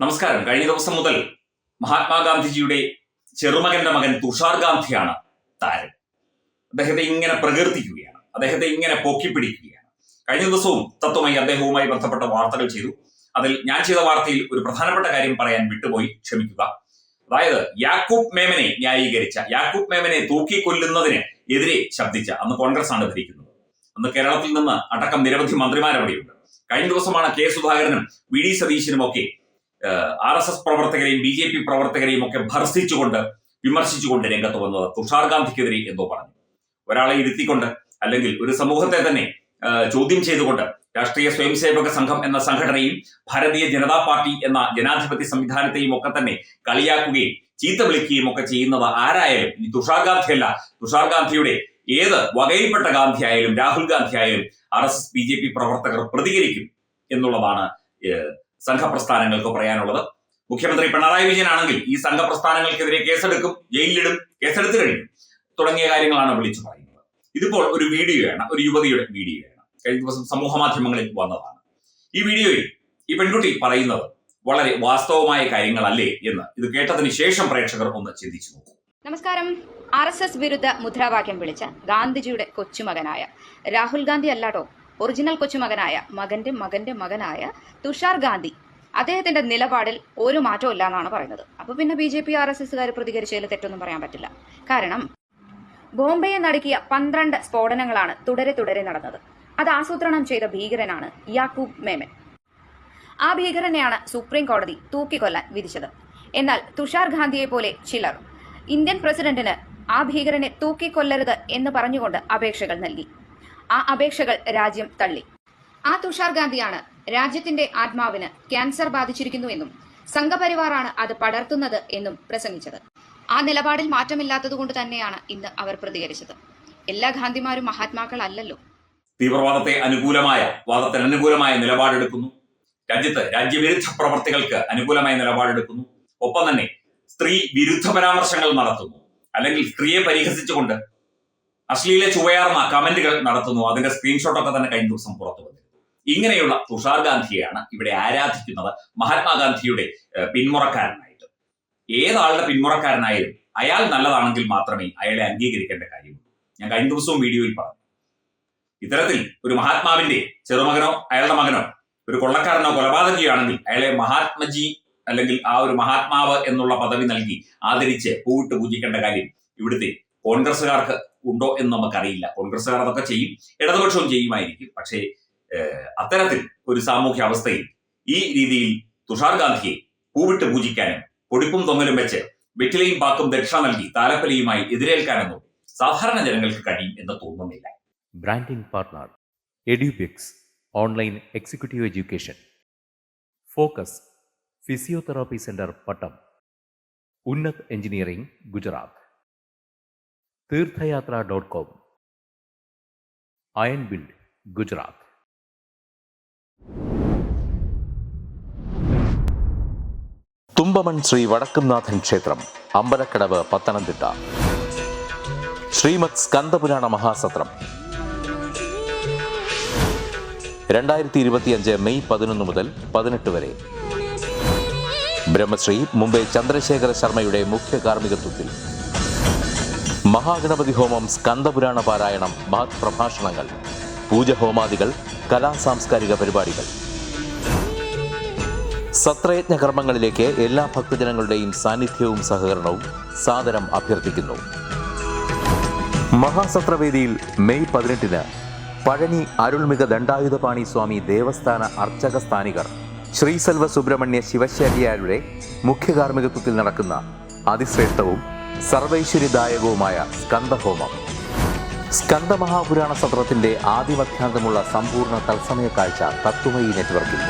നമസ്കാരം. കഴിഞ്ഞ ദിവസം മുതൽ മഹാത്മാഗാന്ധിജിയുടെ ചെറുമകന്റെ മകൻ തുഷാർ ഗാന്ധിയാണ് താരം. അദ്ദേഹത്തെ ഇങ്ങനെ പ്രകീർത്തിക്കുകയാണ്, അദ്ദേഹത്തെ ഇങ്ങനെ പൊക്കിപ്പിടിക്കുകയാണ്. കഴിഞ്ഞ ദിവസവും തത്വമായി അദ്ദേഹവുമായി ബന്ധപ്പെട്ട വാർത്തകൾ ചെയ്തു. അതിൽ ഞാൻ ചെയ്ത വാർത്തയിൽ ഒരു പ്രധാനപ്പെട്ട കാര്യം പറയാൻ വിട്ടുപോയി, ക്ഷമിക്കുക. അതായത് യാക്കൂബ് മേമനെ ന്യായീകരിച്ച, യാക്കൂബ് മേമനെ തൂക്കിക്കൊല്ലുന്നതിന് എതിരെ ശബ്ദിച്ച, അന്ന് കോൺഗ്രസ് ആണ് ഭരിക്കുന്നത്, അന്ന് കേരളത്തിൽ നിന്ന് അടക്കം നിരവധി മന്ത്രിമാരവിടെയുണ്ട്. കഴിഞ്ഞ ദിവസമാണ് കെ സുധാകരനും വി ഡി സതീശനും ഒക്കെ RSS പ്രവർത്തകരെയും BJP പ്രവർത്തകരെയും ഒക്കെ ഭർസിച്ചുകൊണ്ട് വിമർശിച്ചുകൊണ്ട് രംഗത്ത് വന്നത്. തുഷാർ ഗാന്ധിക്കെതിരെ എന്തോ പറഞ്ഞു, ഒരാളെ ഇരുത്തിക്കൊണ്ട് അല്ലെങ്കിൽ ഒരു സമൂഹത്തെ തന്നെ ചോദ്യം ചെയ്തുകൊണ്ട് രാഷ്ട്രീയ സ്വയംസേവക സംഘം എന്ന സംഘടനയും ഭാരതീയ ജനതാ പാർട്ടി എന്ന ജനാധിപത്യ സംവിധാനത്തെയും ഒക്കെ തന്നെ കളിയാക്കുകയും ചീത്ത വിളിക്കുകയും ഒക്കെ ചെയ്യുന്നത് ആരായാലും, ഈ തുഷാർ ഗാന്ധിയല്ല, തുഷാർ ഗാന്ധിയുടെ ഏത് വകയിൽപ്പെട്ട ഗാന്ധി ആയാലും രാഹുൽ ഗാന്ധി ആയാലും RSS BJP പ്രവർത്തകർ പ്രതികരിക്കും എന്നുള്ളതാണ് സംഘപ്രസ്ഥാനങ്ങൾക്ക് പറയാനുള്ളത്. മുഖ്യമന്ത്രി പിണറായി വിജയൻ ആണെങ്കിൽ ഈ സംഘപ്രസ്ഥാനങ്ങൾക്കെതിരെ കേസെടുക്കും, ജയിലിലിടും, കേസെടുത്തു കഴിയും തുടങ്ങിയ കാര്യങ്ങളാണ് വിളിച്ചു പറയുന്നത്. ഇതിപ്പോൾ ഒരു വീഡിയോയാണ്, ഒരു യുവതിയുടെ വീഡിയോയാണ്, കഴിഞ്ഞ ദിവസം സമൂഹ മാധ്യമങ്ങളിൽ വന്നതാണ്. ഈ വീഡിയോയിൽ ഈ പെൺകുട്ടി പറയുന്നത് വളരെ വാസ്തവമായ കാര്യങ്ങളല്ലേ എന്ന് ഇത് കേട്ടതിന് ശേഷം പ്രേക്ഷകർ ഒന്ന് ചിന്തിച്ചു നോക്കൂ. നമസ്കാരം. RSS വിരുദ്ധ മുദ്രാവാക്യം വിളിച്ച ഗാന്ധിജിയുടെ കൊച്ചുമകനായ രാഹുൽ ഗാന്ധി അല്ലാട്ടോ, ഒറിജിനൽ കൊച്ചുമകനായ മകന്റെ മകനായ തുഷാർ ഗാന്ധി, അദ്ദേഹത്തിന്റെ നിലപാടിൽ ഒരു മാറ്റവും ഇല്ല എന്നാണ് പറയുന്നത്. അപ്പൊ പിന്നെ BJP RSSകാർ പ്രതികരിച്ചതിൽ തെറ്റൊന്നും പറയാൻ പറ്റില്ല. കാരണം ബോംബെയെ നടുക്കിയ 12 സ്ഫോടനങ്ങളാണ് തുടരെ നടന്നത്. അത് ആസൂത്രണം ചെയ്ത ഭീകരനാണ് യാക്കൂബ് മേമൻ. ആ ഭീകരനെയാണ് സുപ്രീം കോടതി തൂക്കിക്കൊല്ലാൻ വിധിച്ചത്. എന്നാൽ തുഷാർ ഗാന്ധിയെ പോലെ ചിലർ ഇന്ത്യൻ പ്രസിഡന്റിന് ആ ഭീകരനെ തൂക്കിക്കൊല്ലരുത് എന്ന് പറഞ്ഞുകൊണ്ട് അപേക്ഷകൾ നൽകി. ആ അപേക്ഷകൾ രാജ്യം തള്ളി. ആ തുഷാർ ഗാന്ധിയാണ് രാജ്യത്തിന്റെ ആത്മാവിന് ക്യാൻസർ ബാധിച്ചിരിക്കുന്നുവെന്നും സംഘപരിവാറാണ് അത് പടർത്തുന്നത് എന്നും പ്രസംഗിച്ചത്. ആ നിലപാടിൽ മാറ്റമില്ലാത്തതുകൊണ്ട് തന്നെയാണ് ഇന്ന് അവർ പ്രതികരിച്ചത്. എല്ലാ ഗാന്ധിമാരും മഹാത്മാക്കളല്ലല്ലോ. തീവ്രവാദത്തെ വാദത്തിന് അനുകൂലമായ നിലപാടെടുക്കുന്നു, രാജ്യത്ത് രാജ്യവിരുദ്ധ പ്രവർത്തികൾക്ക് അനുകൂലമായ നിലപാടെടുക്കുന്നു, ഒപ്പം തന്നെ സ്ത്രീ വിരുദ്ധ പരാമർശങ്ങൾ നടത്തുന്നു, അല്ലെങ്കിൽ സ്ത്രീയെ പരിഹസിച്ചുകൊണ്ട് അശ്ലീല ചുവയാർന്ന കമന്റുകൾ നടത്തുന്നു. അതിന്റെ സ്ക്രീൻഷോട്ടൊക്കെ തന്നെ കഴിഞ്ഞ ദിവസം പുറത്തു വന്നിരുന്നു. ഇങ്ങനെയുള്ള തുഷാർ ഗാന്ധിയെയാണ് ഇവിടെ ആരാധിക്കുന്നത്, മഹാത്മാഗാന്ധിയുടെ പിന്മുറക്കാരനായിട്ട്. ഏതാളുടെ പിന്മുറക്കാരനായാലും അയാൾ നല്ലതാണെങ്കിൽ മാത്രമേ അയാളെ അംഗീകരിക്കേണ്ട കാര്യമുള്ളൂ. ഞാൻ കഴിഞ്ഞ ദിവസവും വീഡിയോയിൽ പറഞ്ഞു, ഇത്തരത്തിൽ ഒരു മഹാത്മാവിന്റെ ചെറുമകനോ അയാളുടെ മകനോ ഒരു കൊള്ളക്കാരനോ കൊലപാതകിയോ ആണെങ്കിൽ അയാളെ മഹാത്മജി അല്ലെങ്കിൽ ആ ഒരു മഹാത്മാവ് എന്നുള്ള പദവി നൽകി ആദരിച്ച് പൂവിട്ട് പൂജിക്കേണ്ട കാര്യം ഇവിടുത്തെ കോൺഗ്രസ്സുകാർക്ക് ഉണ്ടോ എന്ന് നമുക്കറിയില്ല. കോൺഗ്രസ്സുകാർ അതൊക്കെ ചെയ്യും, ഇടതുപക്ഷവും ചെയ്യുമായിരിക്കും. പക്ഷേ അത്തരത്തിൽ ഒരു സാമൂഹ്യ അവസ്ഥയിൽ ഈ രീതിയിൽ തുഷാർ ഗാന്ധിയെ പൂവിട്ട് പൂജിക്കാനും പൊടിപ്പും തൊങ്ങലും വെച്ച് വെറ്റിലയും പാക്കും ദക്ഷിണ നൽകി താലപ്പലിയുമായി എതിരേൽക്കാനൊന്നും സാധാരണ ജനങ്ങൾക്ക് കഴിയും എന്ന് തോന്നുന്നില്ല. Branding partner Edubix online executive education, focus physiotherapy centre Pattom, Unnat engineering Gujarat, തീർത്ഥയാത്ര.com, അയൺ ബിൽഡ് ഗുജറാത്ത്. തുമ്പമൺ ശ്രീ വടക്കുംനാഥൻ ക്ഷേത്രം, അമ്പലക്കടവ്, പത്തനംതിട്ട. ശ്രീമദ് സ്കന്ദപുരാണ മഹാസത്രം 2025 മെയ് 11 മുതൽ 18 വരെ. ബ്രഹ്മശ്രീ മുംബൈ ചന്ദ്രശേഖര ശർമ്മയുടെ മുഖ്യ കാർമ്മികത്വത്തിൽ മഹാഗണപതി ഹോമം, സ്കന്ദപുരാണ പാരായണം, മഹത് പ്രഭാഷണങ്ങൾ, പൂജഹോമാദികൾ, കലാസാംസ്കാരിക പരിപാടികൾ. സത്രയജ്ഞ കർമ്മങ്ങളിലേക്ക് എല്ലാ ഭക്തജനങ്ങളുടെയും സാന്നിധ്യവും സഹകരണവും സാദരം അഭ്യർത്ഥിക്കുന്നു. മഹാസത്രവേദിയിൽ മെയ് 18 പഴനി അരുൾമിക ദണ്ഡായുധപാണി സ്വാമി ദേവസ്ഥാന അർച്ചക സ്ഥാനികർ ശ്രീസെൽവ സുബ്രഹ്മണ്യ ശിവശാരിയാരുടെ മുഖ്യ കാർമ്മികത്വത്തിൽ നടക്കുന്ന അതിശ്രേഷ്ഠവും സർവൈശ്വര്യദായകവുമായ സ്കന്ദഹോമം. സ്കന്ദമഹാപുരാണ സത്രത്തിന്റെ ആദിമധ്യാന്തമുള്ള സമ്പൂർണ്ണ തത്സമയ കാഴ്ച തത്വമയി നെറ്റ്വർക്കിൽ.